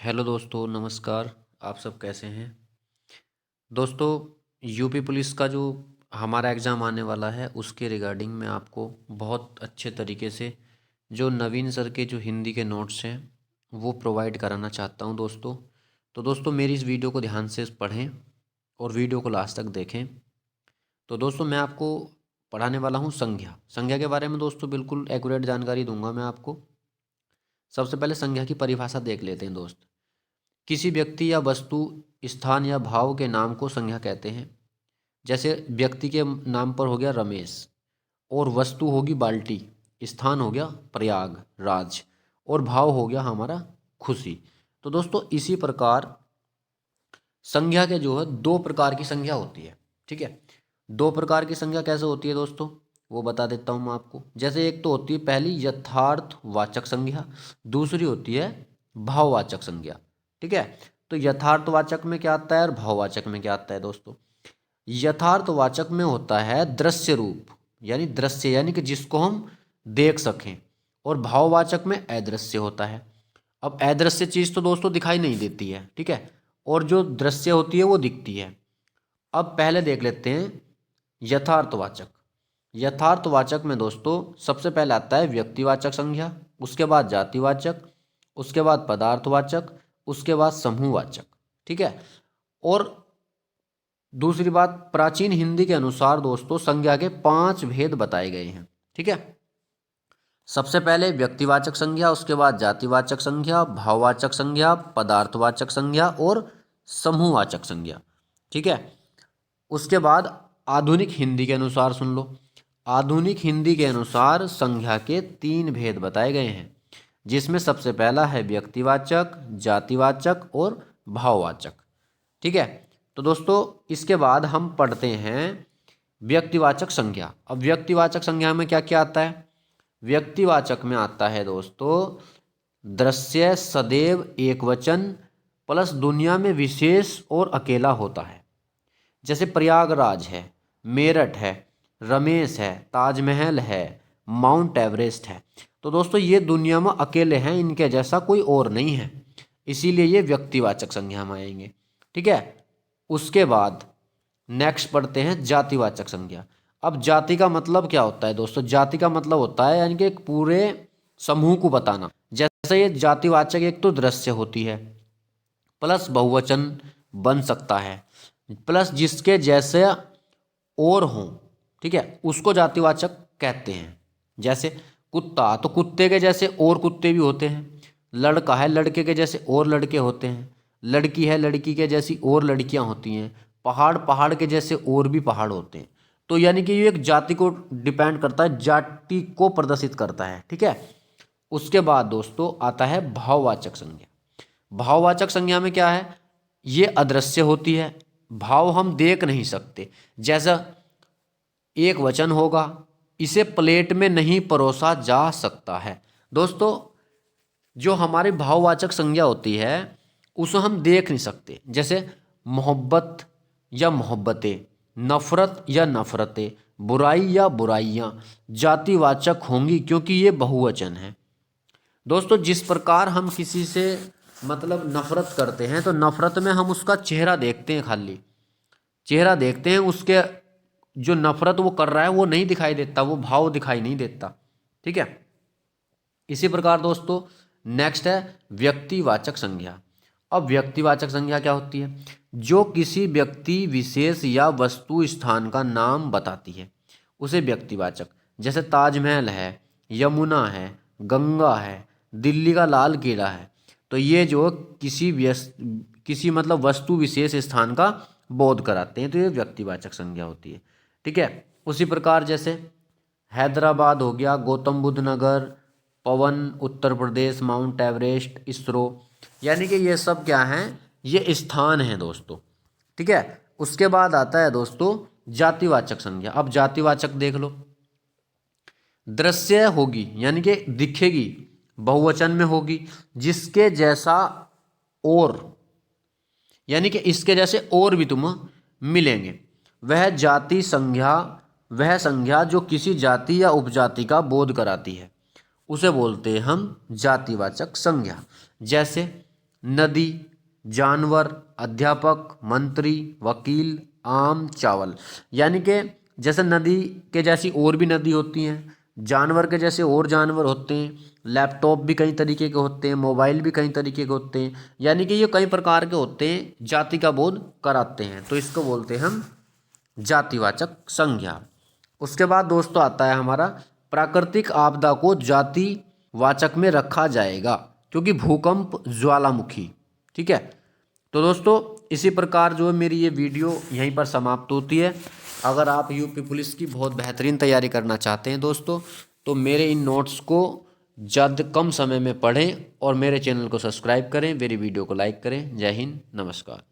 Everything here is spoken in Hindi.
हेलो दोस्तों, नमस्कार। आप सब कैसे हैं? दोस्तों, यूपी पुलिस का जो हमारा एग्ज़ाम आने वाला है उसके रिगार्डिंग मैं आपको बहुत अच्छे तरीके से जो नवीन सर के जो हिंदी के नोट्स हैं वो प्रोवाइड कराना चाहता हूं दोस्तों। तो दोस्तों, मेरी इस वीडियो को ध्यान से पढ़ें और वीडियो को लास्ट तक देखें। तो दोस्तों, मैं आपको पढ़ाने वाला हूं संज्ञा। संज्ञा के बारे में दोस्तों बिल्कुल एक्यूरेट जानकारी दूंगा मैं आपको। सबसे पहले संज्ञा की परिभाषा देख लेते हैं दोस्त। किसी व्यक्ति या वस्तु, स्थान या भाव के नाम को संज्ञा कहते हैं। जैसे व्यक्ति के नाम पर हो गया रमेश, और वस्तु होगी बाल्टी, स्थान हो गया प्रयागराज, और भाव हो गया हमारा खुशी। तो दोस्तों, इसी प्रकार संज्ञा के जो है दो प्रकार की संज्ञा होती है। ठीक है, दो प्रकार की संज्ञा कैसे होती है दोस्तों, वो बता देता हूँ मैं आपको। जैसे एक तो होती है पहली यथार्थवाचक संज्ञा, दूसरी होती है भाववाचक संज्ञा। ठीक है, तो यथार्थवाचक में क्या आता है और भाववाचक में क्या आता है दोस्तों? यथार्थवाचक में होता है दृश्य रूप, यानी दृश्य, यानी कि जिसको हम देख सकें, और भाववाचक में अदृश्य होता है। अब अदृश्य चीज तो दोस्तों दिखाई नहीं देती है, ठीक है, और जो दृश्य होती है वो दिखती है। अब पहले देख लेते हैं यथार्थवाचक। यथार्थवाचक में दोस्तों सबसे पहले आता है व्यक्तिवाचक संज्ञा, उसके बाद जातिवाचक, उसके बाद पदार्थवाचक, उसके बाद समूहवाचक। ठीक है, और दूसरी बात, प्राचीन हिंदी के अनुसार दोस्तों संज्ञा के 5 भेद बताए गए हैं। ठीक है, सबसे पहले व्यक्तिवाचक संज्ञा, उसके बाद जातिवाचक संज्ञा, भाववाचक संज्ञा, पदार्थवाचक संज्ञा और समूहवाचक संज्ञा। ठीक है, उसके बाद आधुनिक हिंदी के अनुसार सुन लो। आधुनिक हिंदी के अनुसार संज्ञा के 3 भेद बताए गए हैं, जिसमें सबसे पहला है व्यक्तिवाचक, जातिवाचक और भाववाचक। ठीक है, तो दोस्तों इसके बाद हम पढ़ते हैं व्यक्तिवाचक संज्ञा। अब व्यक्तिवाचक संज्ञा में क्या क्या आता है? व्यक्तिवाचक में आता है दोस्तों दृश्य सदैव एकवचन प्लस दुनिया में विशेष और अकेला होता है। जैसे प्रयागराज है, मेरठ है, रमेश है, ताजमहल है, माउंट एवरेस्ट है। तो दोस्तों ये दुनिया में अकेले हैं, इनके जैसा कोई और नहीं है, इसीलिए ये व्यक्तिवाचक संज्ञा में आएंगे। ठीक है, उसके बाद नेक्स्ट पढ़ते हैं जातिवाचक संज्ञा। अब जाति का मतलब क्या होता है दोस्तों? जाति का मतलब होता है यानी कि एक पूरे समूह को बताना। जैसे ये जातिवाचक एक तो दृश्य होती है, प्लस बहुवचन बन सकता है, प्लस जिसके जैसे और हों। ठीक है, उसको जातिवाचक कहते हैं। जैसे कुत्ता, तो कुत्ते के जैसे और कुत्ते भी होते हैं। लड़का है, लड़के के जैसे और लड़के होते हैं। लड़की है, लड़की के जैसी और लड़कियां होती हैं। पहाड़, पहाड़ के जैसे और भी पहाड़ होते हैं। तो यानी कि ये एक जाति को डिपेंड करता है, जाति को प्रदर्शित करता है। ठीक है, उसके बाद दोस्तों आता है भाववाचक संज्ञा। भाववाचक संज्ञा में क्या है? ये अदृश्य होती है, भाव हम देख नहीं सकते। जैसा एक वचन होगा, इसे प्लेट में नहीं परोसा जा सकता है। दोस्तों जो हमारी भाववाचक संज्ञा होती है उसे हम देख नहीं सकते। जैसे मोहब्बत या मोहब्बतें, नफरत या नफरतें, बुराई या बुराइयां जातिवाचक होंगी क्योंकि ये बहुवचन है। दोस्तों जिस प्रकार हम किसी से मतलब नफरत करते हैं तो नफरत में हम उसका चेहरा देखते हैं, खाली चेहरा देखते हैं, उसके जो नफरत वो कर रहा है वो नहीं दिखाई देता, वो भाव दिखाई नहीं देता। ठीक है, इसी प्रकार दोस्तों नेक्स्ट है व्यक्तिवाचक संज्ञा। अब व्यक्तिवाचक संज्ञा क्या होती है? जो किसी व्यक्ति विशेष या वस्तु स्थान का नाम बताती है उसे व्यक्तिवाचक। जैसे ताजमहल है, यमुना है, गंगा है, दिल्ली का लाल किला है। तो ये जो किसी मतलब वस्तु विशेष स्थान का बोध कराते हैं, तो ये व्यक्तिवाचक संज्ञा होती है। ठीक है, उसी प्रकार जैसे हैदराबाद हो गया, गौतम बुद्ध नगर, पवन उत्तर प्रदेश, माउंट एवरेस्ट, इसरो, यानी कि ये सब क्या हैं? ये स्थान हैं दोस्तों। ठीक है, उसके बाद आता है दोस्तों जातिवाचक संज्ञा। अब जातिवाचक देख लो, दृश्य होगी यानी कि दिखेगी, बहुवचन में होगी, जिसके जैसा और, यानी कि इसके जैसे और भी तुम मिलेंगे। वह जाति संज्ञा, वह संज्ञा जो किसी जाति या उपजाति का बोध कराती है उसे बोलते हैं हम जातिवाचक संज्ञा। जैसे नदी, जानवर, अध्यापक, मंत्री, वकील, आम, चावल। यानी कि जैसे नदी के जैसी और भी नदी होती हैं, जानवर के जैसे और जानवर होते हैं, लैपटॉप भी कई तरीके के होते हैं, मोबाइल भी कई तरीके के होते हैं। यानी कि ये कई प्रकार के होते हैं, जाति का बोध कराते हैं। तो इसको बोलते हैं हम जातिवाचक संज्ञा। उसके बाद दोस्तों आता है हमारा प्राकृतिक आपदा को जातिवाचक में रखा जाएगा, क्योंकि भूकंप, ज्वालामुखी। ठीक है। तो दोस्तों इसी प्रकार जो है मेरी ये वीडियो यहीं पर समाप्त होती है। अगर आप यूपी पुलिस की बहुत बेहतरीन तैयारी करना चाहते हैं दोस्तों, तो मेरे इन नोट्स को ज़्यादा कम समय में पढ़ें और मेरे चैनल को सब्सक्राइब करें, मेरी वीडियो को लाइक करें। जय हिंद, नमस्कार।